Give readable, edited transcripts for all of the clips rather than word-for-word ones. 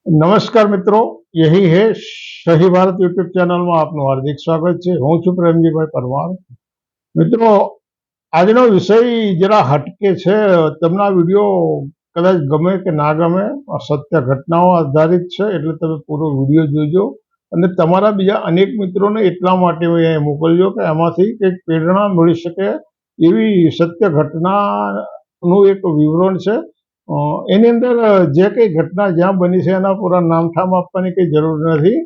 नमस्कार मित्रों, यही है सही भारत यूट्यूब चैनल में आपનું हार्दिक સ્વાગત છે। હું છું પ્રેમજીભાઈ પરમાર। મિત્રો, આજનો વિષય જરા હટકે છે। તમને વિડીયો કદાચ ગમે કે ના ગમે, સત્ય ઘટનાઓ આધારિત છે, એટલે તમે પૂરો વિડીયો જોજો અને તમારા બીજા અનેક મિત્રોને એટલા માટે મોકલજો કે એમાંથી કંઈક પ્રેરણા મળી શકે એવી સત્ય ઘટનાનું એક વિવરણ છે। એની અંદર જે કંઈ ઘટના જ્યાં બની છે એના પૂરા નામઠામ આપવાની કંઈ જરૂર નથી।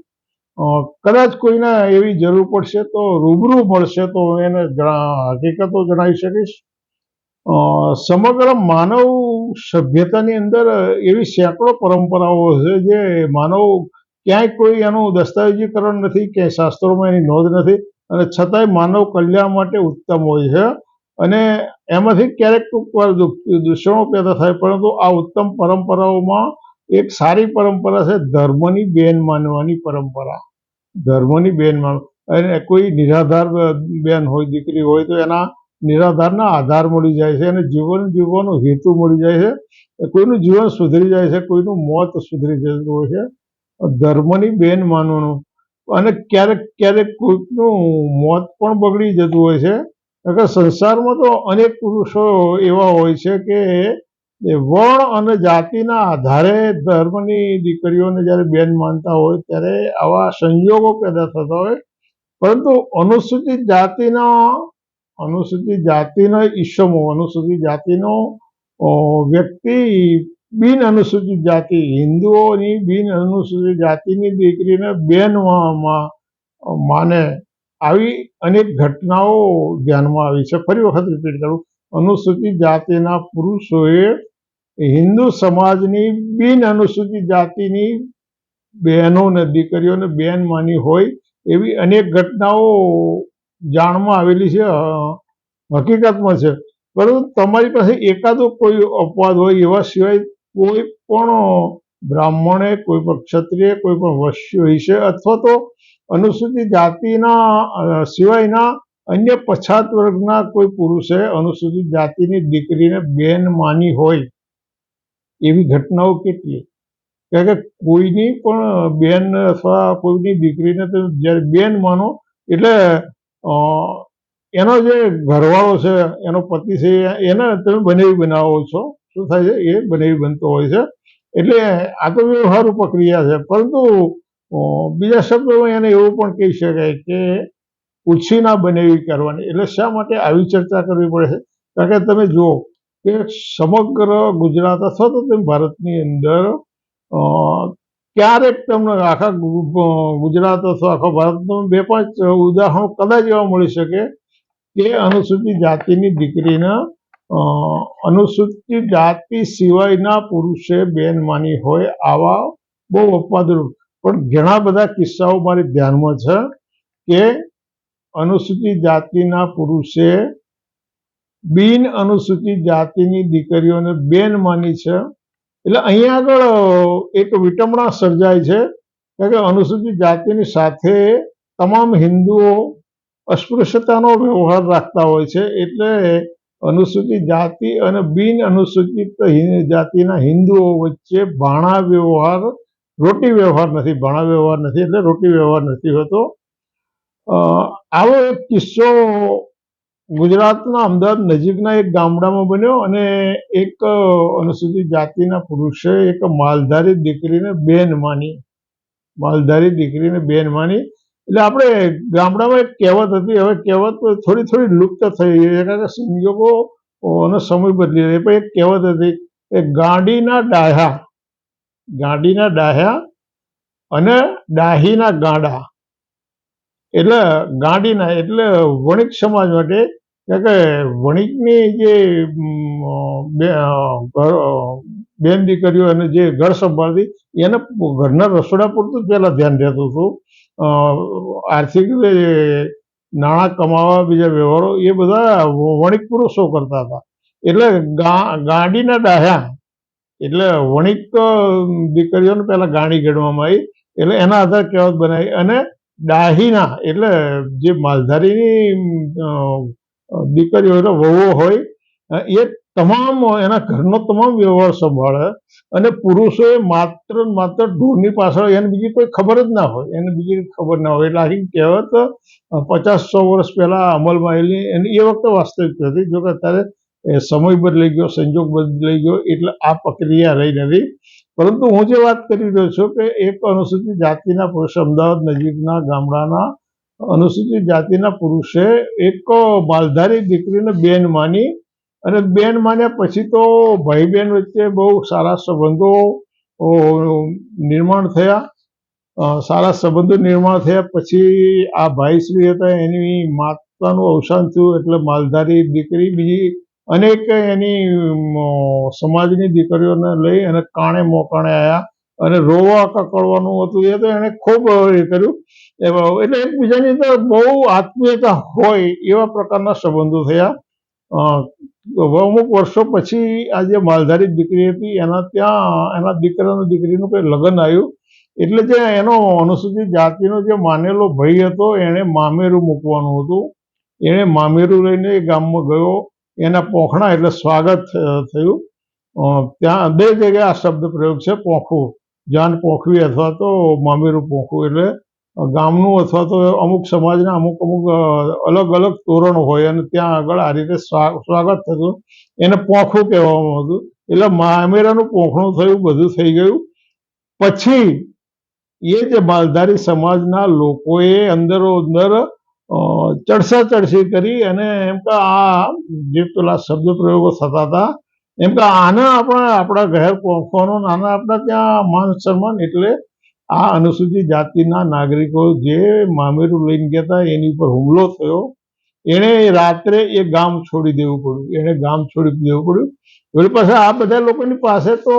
કદાચ કોઈને એવી જરૂર પડશે તો રૂબરૂ મળશે તો એને હકીકતો જણાવી શકીશ। સમગ્ર માનવ સભ્યતાની અંદર એવી સેંકડો પરંપરાઓ છે જે માનવ ક્યાંય કોઈ એનું દસ્તાવેજીકરણ નથી, ક્યાંય શાસ્ત્રોમાં એની નોંધ નથી, અને છતાંય માનવ કલ્યાણ માટે ઉત્તમ હોય છે। અને એમાંથી ક્યારેક દૂષણો પેદા થાય, પરંતુ આ ઉત્તમ પરંપરાઓમાં એક સારી પરંપરા છે ધર્મની બેન માનવાની પરંપરા। ધર્મની બેન માનવા, અને કોઈ નિરાધાર બેન હોય, દીકરી હોય તો એના નિરાધારના આધાર મળી જાય છે અને જીવન જીવવાનો હેતુ મળી જાય છે। કોઈનું જીવન સુધરી જાય છે, કોઈનું મોત સુધરી જતું હોય છે। ધર્મની બેન માનવાનું, અને ક્યારેક ક્યારેક કોઈકનું મોત પણ બગડી જતું હોય છે। સંસારમાં તો અનેક પુરુષો એવા હોય છે કે વર્ણ અને જાતિના આધારે ધર્મની દીકરીઓને જ્યારે બેન માનતા હોય ત્યારે આવા સંયોગો પેદા થતા હોય, પરંતુ અનુસૂચિત જાતિના ઈસમો, અનુસૂચિત જાતિનો વ્યક્તિ બિન અનુસૂચિત જાતિ, હિન્દુઓની બિન અનુસૂચિત જાતિની દીકરીને બેન માને, આવી અનેક ઘટનાઓ ધ્યાનમાં આવી છે। ફરી વખત રિપીટ કરું, અનુસૂચિત જાતિના પુરુષોએ હિન્દુ સમાજની બિન અનુસૂચિત જાતિની બહેનોને, દીકરીઓને બેન માની હોય એવી અનેક ઘટનાઓ જાણમાં આવેલી છે, હકીકતમાં છે। પરંતુ તમારી પાસે એકાદો કોઈ અપવાદ હોય, એવા સિવાય કોઈ પણ બ્રાહ્મણે, કોઈ પણ ક્ષત્રિય, કોઈ પણ વૈશ્ય વિશે અથવા તો અનુસૂચિત જાતિના સિવાયના અન્ય પછાત વર્ગના કોઈ પુરુષે અનુસૂચિત જાતિની દીકરીને બેન માની હોય એવી ઘટનાઓ કેટલી? કારણ કે કોઈની પણ બેન અથવા કોઈની દીકરીને તમે જ્યારે બેન માનો એટલે એનો જે ઘરવાળો છે, એનો પતિ છે, એને તમે બનેવી બનાવો છો। શું થાય છે? એ બનેવી બનતો હોય છે। એટલે આ તો વ્યવહારુ પ્રક્રિયા છે, પરંતુ બીજા શબ્દોમાં એને એવું પણ કહી શકાય કે ઉછીના બનેવી કરવાની। એટલે શા માટે આવી ચર્ચા કરવી પડે છે? કારણ કે તમે જુઓ કે સમગ્ર ગુજરાત અથવા તો તમે ભારતની અંદર ક્યારેક તમને આખા ગુજરાત અથવા આખા ભારતનું 2-5 ઉદાહરણો કદાચ એવા મળી શકે કે અનુસૂચિત જાતિની દીકરીના અનુસૂચિત જાતિ સિવાયના પુરુષે બેન માની હોય, આવા બહુ અપવાદરૂપ પણ ઘણા બધા કિસ્સાઓ મારી ધ્યાનમાં છે કે અનુસૂચિત જાતિના પુરુષે બિન અનુસૂચિત જાતિની દીકરીઓને બેન માની છે। એટલે અહીંયા આગળ એક વિટંબણા સર્જાય છે, કારણ કે અનુસૂચિત જાતિની સાથે તમામ હિન્દુઓ અસ્પૃશ્યતાનો વ્યવહાર રાખતા હોય છે। એટલે અનુસૂચિત જાતિ અને બિન અનુસૂચિત જાતિના હિન્દુઓ વચ્ચે ભાણા વ્યવહાર, રોટી વ્યવહાર નથી, ભાણા વ્યવહાર નથી, એટલે રોટી વ્યવહાર નથી હોતો। આવો એક કિસ્સો ગુજરાતના અમદાવાદ નજીકના એક ગામડામાં બન્યો, અને એક અનુસૂચિત જાતિના પુરુષે એક માલધારી દીકરીને બેન માની, માલધારી દીકરીને બેન માની। એટલે આપણે ગામડામાં એક કહેવત હતી, હવે કહેવત થોડી થોડી લુપ્ત થઈ ગઈ છે, કારણ કે સંજોગો અને સમય બદલી રહ્યો, પણ એક કહેવત હતી કે ગાંડીના ડાહ્યા અને ડાહીના ગાંડા। એટલે ગાંડીના એટલે વણિક સમાજ માટે, કારણ કે વણિકની જે બેન દીકરીઓ અને જે ઘર સંભાળતી, એને ઘરના રસોડા પૂરતું જ પહેલાં ધ્યાન રહેતું હતું। આર્થિક નાણાં કમાવા, બીજા વ્યવહારો એ બધા વણિક પુરુષો કરતા હતા। એટલે ગાંડીના ડાહ્યા એટલે વણિક દીકરીઓને પહેલાં ગાંડી ગણવામાં આવી, એટલે એના આધારે કહેવત બનાવી। અને ડાહીના એટલે જે માલધારીની દીકરીઓ વહુઓ હોય, એ તમામ એના ઘરનો તમામ વ્યવહાર સંભાળે અને પુરુષોએ માત્ર ને માત્ર ઢોરની પાછળ એને બીજી કોઈ ખબર જ ના હોય, એને બીજી ખબર ના હોય. એટલે આખી કહેવત 50-100 વર્ષ પહેલા અમલમાં આવેલી, અને એ વખતે વાસ્તવિક હતી. જો કે અત્યારે સમય બદલાઈ ગયો, સંજોગ બદલાઈ ગયો, એટલે આ પ્રક્રિયા રહી નથી. પરંતુ હું જે વાત કરી રહ્યો છું કે એક અનુસૂચિત જાતિના પુરુષ, અમદાવાદ નજીકના ગામડાના અનુસૂચિત જાતિના પુરુષે એક માલધારી દીકરીને બેન માની, અને બેન માન્યા પછી તો ભાઈ બહેન વચ્ચે બહુ સારા સંબંધો નિર્માણ થયા. સારા સંબંધો નિર્માણ થયા પછી આ ભાઈશ્રી હતા, એની માતાનું અવસાન થયું, એટલે માલધારી દીકરી બીજી અનેક એની સમાજની દીકરીઓને લઈ અને કાણે મોકાણે આવ્યા, અને રોવા કકડવાનું હતું. એ તો એને ખૂબ એ કર્યું. એટલે એકબીજાની અંદર બહુ આત્મીયતા હોય એવા પ્રકારના સંબંધો થયા. અમુક વર્ષો પછી આ જે માલધારી દીકરી હતી એના દીકરીનું કોઈ લગ્ન આવ્યું, એટલે જે એનો અનુસૂચિત જાતિનો જે માનેલો ભાઈ હતો એને મામેરું મૂકવાનું હતું. એણે મામેરું લઈને એ ગામમાં ગયો, એના પોખણા એટલે સ્વાગત થયું. ત્યાં બે જગ્યાએ આ શબ્દ પ્રયોગ છે, પોખવું, જાન પોખવી અથવા તો મામેરું પોખવું. એટલે ગામનું અથવા તો અમુક સમાજના અમુક અલગ અલગ તોરણો હોય, અને ત્યાં આગળ આ રીતે સ્વાગત થતું, એને પોખવું કહેવામાં હતું. એટલે મામેરાનું પોખણું થયું, બધું થઈ ગયું. પછી એ જે માલધારી સમાજના લોકોએ અંદરો અંદર ચડસા ચડસી કરી, અને એમ કે આ જે પેલા શબ્દ પ્રયોગો થતા હતા, એમ કે આના આપણા ઘેર પહોંચવાનો, આના આપણા ત્યાં માન સન્માન. એટલે આ અનુસૂચિત જાતિના નાગરિકો જે મામેરું લઈને ગયા હતા એની ઉપર હુમલો થયો. એણે રાત્રે એ ગામ છોડી દેવું પડ્યું, વળી પાછા આ બધા લોકોની પાસે તો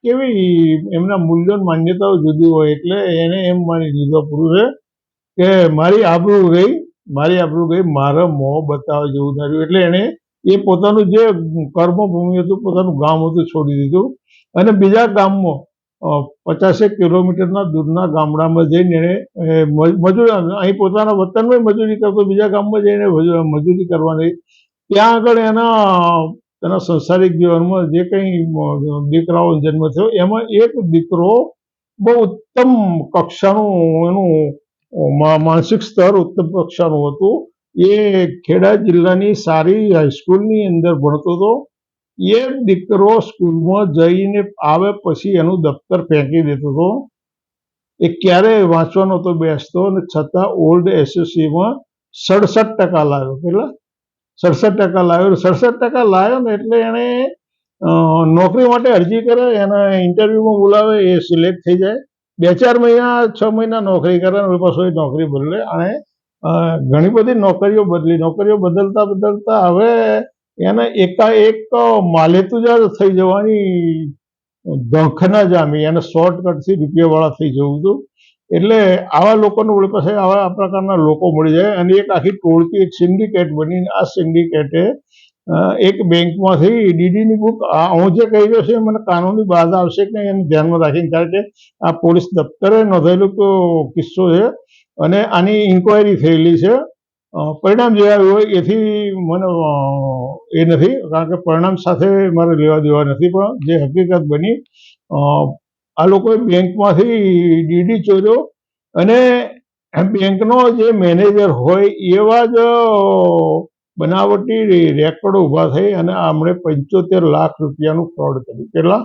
કેવી એમના મૂલ્યો માન્યતાઓ જુદી હોય, એટલે એને એમ માની લીધો પુરુષે કે મારી આબરૂ ગઈ, મારે મોં બતાવવા જેવું થયું. એટલે એને એ પોતાનું જે કર્મભૂમિ હતું, પોતાનું ગામ હતું, છોડી દીધું, અને બીજા ગામમાં 50 કિલોમીટરના દૂરના ગામડામાં જઈને એને મજૂરી, અહીં પોતાના વતનમાં મજૂરી કરતો, બીજા ગામમાં જઈને મજૂરી કરવાની. ત્યાં આગળ એના સંસારિક જીવનમાં જે કંઈ દીકરાઓ જન્મ થયો, એમાં એક દીકરો બહુ ઉત્તમ કક્ષાનું, એનું માનસિક સ્તર ઉત્તમ કક્ષાનું હતું. એ ખેડા જિલ્લાની સારી હાઈસ્કૂલની અંદર ભણતો હતો. એ દીકરો સ્કૂલમાં જઈને આવે પછી એનું દફતર ફેંકી દેતો હતો. એ ક્યારેય વાંચવા નહોતો બેસતો, અને છતાં ઓલ્ડ એસએસસીમાં 67% લાવ્યો. કેટલા? 67% લાવ્યો. 67% લાવ્યો ને એટલે એને નોકરી માટે અરજી કરે, એને ઇન્ટરવ્યુમાં બોલાવે, એ સિલેક્ટ થઈ જાય. 2-4 મહિના 6 મહિના નોકરી કરે, અને પાછો એ નોકરી બદલે. અને ઘણી બધી નોકરીઓ બદલતા હવે એને એકાએક માલેતુજા થઈ જવાની ધંખના જામી, એને શોર્ટકટથી રૂપિયાવાળા થઈ જવું હતું. એટલે આવા લોકોને વળી પાસે આવા પ્રકારના લોકો મળી જાય, અને એક આખી ટોળકી, એક સિન્ડિકેટ બનીને, આ સિન્ડિકેટે એક બેંકમાંથી ડીડીની બુક, હું જે કહી રહ્યો છું મને કાનૂની બાધા આવશે કે એને ધ્યાનમાં રાખીને, કારણ કે આ પોલીસ દફતરે નોંધાયેલો કિસ્સો છે, અને આની ઇન્કવાયરી થયેલી છે. પરિણામ જે આવ્યું હોય એથી મને એ નથી, કારણ કે પરિણામ સાથે મારે લેવા દેવા નથી. પણ જે હકીકત બની, આ લોકોએ બેંકમાંથી ડીડી ચોર્યો, અને બેંકનો જે મેનેજર હોય એવા જ બનાવટી રેકોર્ડો ઊભા થઈ, અને આમણે 75 લાખ રૂપિયાનું ફ્રોડ કર્યું. કેટલા?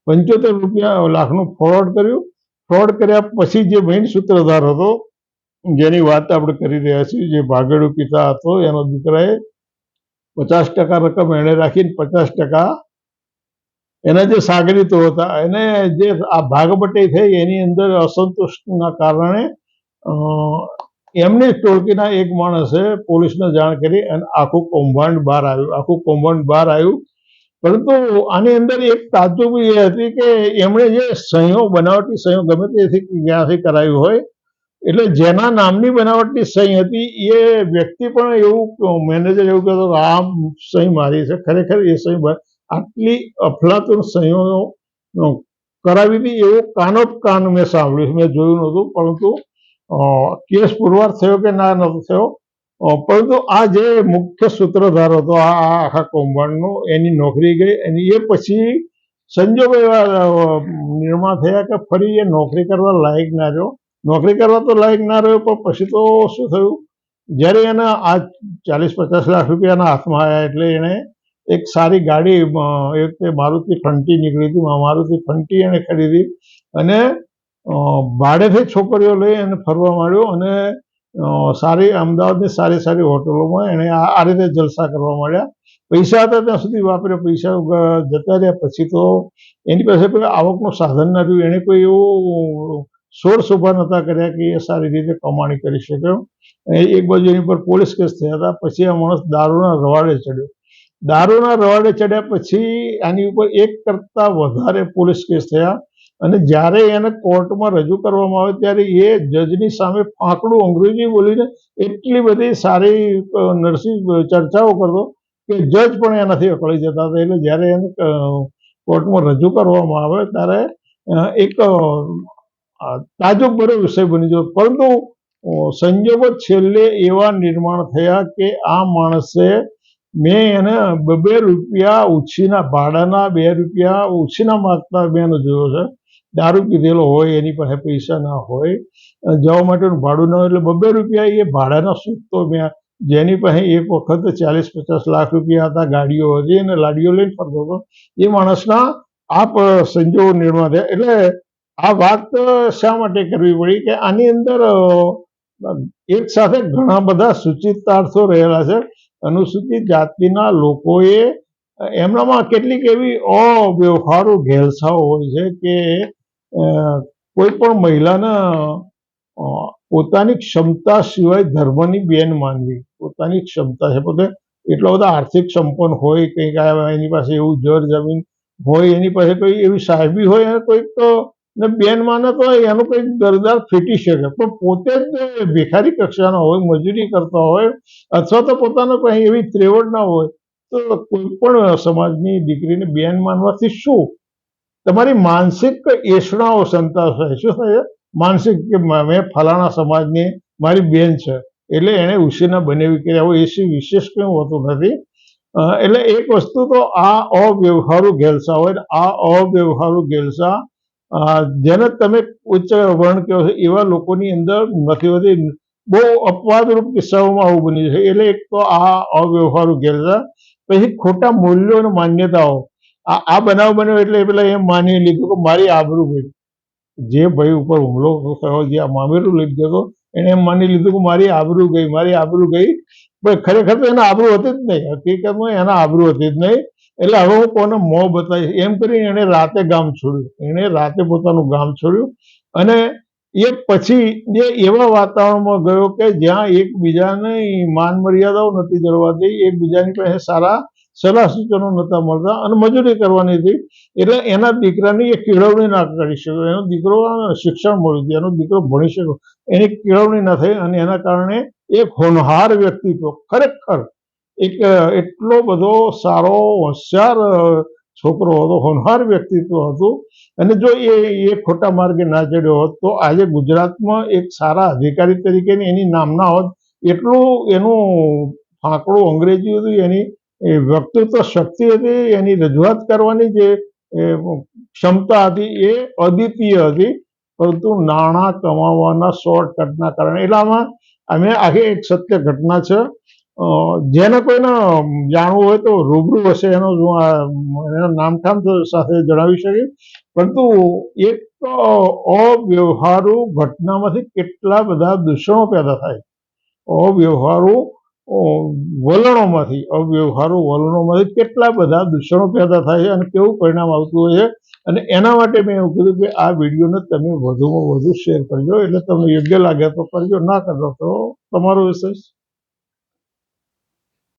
75 લાખનું ફ્રોડ કર્યું. ફ્રોડ કર્યા પછી જે મેઇન સૂત્રધાર હતો, જેની વાત આપણે કરી રહ્યા છીએ, જે ભાગેડુ પિતા હતો, એનો દીકરાએ 50% રકમ એણે રાખીને 50% એના જે સાગરીતો હતા એને જે આ ભાગબટાઈ થઈ, એની અંદર અસંતોષના કારણે એમની ટોળકીના એક માણસે પોલીસને જાણ કરી, અને આખું કૌભાંડ બહાર આવ્યું. પરંતુ આની અંદર એક તાજુબી એ હતી કે એમણે જે સહીઓ, બનાવટી સહીઓ ગમે તેથી ક્યાંથી કરાવી હોય, એટલે જેના નામની બનાવટની સહી હતી એ વ્યક્તિ પણ એવું, મેનેજર એવું કહેતો કે આ સહી મારી છે, ખરેખર એ સહી આટલી અફલાતુન સહીઓ કરાવી હતી એવું કાન મેં સાંભળ્યું, મેં જોયું નહોતું. પરંતુ કેસ પુરવાર થયો કે ના નહોતો થયો, પરંતુ આ જે મુખ્ય સૂત્રધાર હતો આ આખા કૌભાંડનો, એની નોકરી ગઈ અને એ પછી સંજોગો એવા નિર્માણ થયા કે ફરી એ નોકરી કરવા લાયક ના રહ્યો. નોકરી કરવા તો લાયક ના રહ્યો, પણ પછી તો શું થયું, જ્યારે એના આ 40-50 લાખ રૂપિયાના હાથમાં આવ્યા એટલે એણે એક સારી ગાડી, એક મારુતિ ફંટી નીકળી હતી, મારુતિ ફંટી એણે ખરીદી અને ભાડેથી છોકરીઓ લઈ અને ફરવા માંડ્યો અને સારી અમદાવાદની સારી સારી હોટલોમાં એણે આ રીતે જલસા કરવા માંડ્યા. પૈસા હતા ત્યાં સુધી વાપર્યા, પૈસા જતા રહ્યા પછી તો એની પાસે કોઈ આવકનું સાધન ન રહ્યું. એણે કોઈ એવું સોર્સ ઊભા નહોતા કર્યા કે એ સારી રીતે કમાણી કરી શકે. એક બાજુ એની પર પોલીસ કેસ થયા હતા. પછી આ માણસ દારૂના રવાડે ચડ્યો. દારૂના રવાડે ચડ્યા પછી આની ઉપર 1 કરતાં વધારે પોલીસ કેસ થયા અને જ્યારે એને કોર્ટમાં રજૂ કરવામાં આવે ત્યારે એ જજની સામે ફાંકડું અંગ્રેજી બોલીને એટલી બધી સારી નરસી ચર્ચાઓ કરતો કે જજ પણ એનાથી અકળાઈ જતા હતા. એટલે જ્યારે એને કોર્ટમાં રજૂ કરવામાં આવે ત્યારે એક તાજુબભર્યો વિષય બની ગયો. પરંતુ સંજોગો છેલ્લે એવા નિર્માણ થયા કે આ માણસે, મેં એને 2 રૂપિયા ઉછીના, ભાડાના 2 રૂપિયા ઉછીના માગતા મેં જોયો છે. દારૂ પીધેલો હોય, એની પાસે પૈસા ના હોય, જવા માટેનું ભાડું ના હોય, એટલે 2 રૂપિયા એ ભાડાના સૂકતો મેં, જેની પાસે એક વખત 40-50 લાખ રૂપિયા હતા, ગાડીઓ હતી અને લાડીઓ લઈને ફરતો હતો, એ માણસના આ સંજોગો નિર્માણ થયા. એટલે આ વાત શા માટે કરવી પડી કે આની અંદર એક સાથે ઘણા બધા સૂચિતાર્થો રહેલા છે. અનુસૂચિત જાતિના લોકોએ એમનામાં કેટલીક એવી અવ્યવહારુ ઘેલછાઓ હોય છે કે કોઈ પણ મહિલાને પોતાની ક્ષમતા સિવાય ધર્મની બેન માનવી. પોતાની ક્ષમતા છે, પોતે એટલો બધો આર્થિક સંપન્ન હોય, કંઈક એની પાસે એવું જર જમીન હોય, એની પાસે કોઈ એવી સાહેબી હોય અને કોઈક તો ને બેન માને તો એનું કંઈક દરદાર ફેટી શકે, પણ પોતે જ ભિખારી કક્ષાના હોય, મજૂરી કરતા હોય અથવા તો પોતાનો કંઈ એવી ત્રેવડ ના હોય, તો કોઈ પણ સમાજની દીકરીને બેન માનવાથી શું તમારી માનસિક એષણાઓ સંતોષાય. શું થાય? માનસિક કે મેં ફલાણા સમાજની મારી બેન છે એટલે એને ઉછીના બનાવી કર્યા હોય, એ વિશેષ કંઈ હોતું નથી. એટલે એક વસ્તુ તો આ અવ્યવહારુ ઘેલછા હોય. આ અવ્યવહારુ ઘેલછા જેને તમે ઉચ્ચ વર્ણ કહો છો એવા લોકોની અંદર નથી હોતી. બહુ અપવાદરૂપ કિસ્સાઓમાં આવું બની છે. એટલે એક તો આ અવ્યવહારુ ઘેલછા, પછી ખોટા મૂલ્યો અને માન્યતાઓ. આ બનાવ બન્યો એટલે પેલા એમ માની લીધું કે મારી આબરૂ ગઈ. જે ભાઈ ઉપર હુમલો થયો, જે મામેરું લઈ ગયો હતો, એને એમ માની લીધું કે મારી આબરૂ ગઈ, મારી આબરૂ ગઈ. પણ ખરેખર તો એના આબરૂ હતી જ નહીં. હકીકતમાં એના આબરૂ હતી જ નહીં. એટલે હવે હું કોને મોં બતાવીશ એમ કરીને એને રાતે ગામ છોડ્યું. એને રાતે પોતાનું ગામ છોડ્યું અને એ પછી એ એવા વાતાવરણમાં ગયો કે જ્યાં એકબીજાની માન મર્યાદાઓ નથી જળવાતી, એકબીજાની પાસે સારા સલાહ સૂચનો નહોતા મળતા અને મજૂરી કરવાની હતી. એટલે એના દીકરાની એ કેળવણી ના કરી શક્યો. એનો દીકરો શિક્ષણ મળ્યું હતું, એનો દીકરો ભણી શક્યો, એની કેળવણી ના થઈ અને એના કારણે એક હોનહાર વ્યક્તિત્વ, ખરેખર એક એટલો બધો સારો હોશિયાર છોકરો હતો, હોનહાર વ્યક્તિત્વ હતું. અને જો એ ખોટા માર્ગે ના ચડ્યો હોત તો આજે ગુજરાતમાં એક સારા અધિકારી તરીકેની એની નામના હોત. એટલું એનું ફાંકડું અંગ્રેજી હતું, એની વ્યક્તિત્વ શક્તિ હતી, એની રજૂઆત કરવાની જે ક્ષમતા હતી એ અદ્વિતીય હતી. પરંતુ નાણાં કમાવાના શોર્ટકટના કારણે, એટલે આમાં અમે આખી એક સત્ય ઘટના છે. જેને કોઈને જાણવું હોય તો રૂબરૂ હશે, એનો નામઠામ સાથે જણાવી શકે. પરંતુ એક અવ્યવહારુ ઘટનામાંથી કેટલા બધા દૂષણો પેદા થાય. અવ્યવહારુ વલણોમાંથી કેટલા બધા દૂષણો પેદા થાય છે અને કેવું પરિણામ આવતું હોય છે. અને એના માટે મેં એવું કીધું કે આ વિડીયોને તમે વધુમાં વધુ શેર કરજો. એટલે તમને યોગ્ય લાગે તો કરજો, ના કરજો તો તમારો વિષય.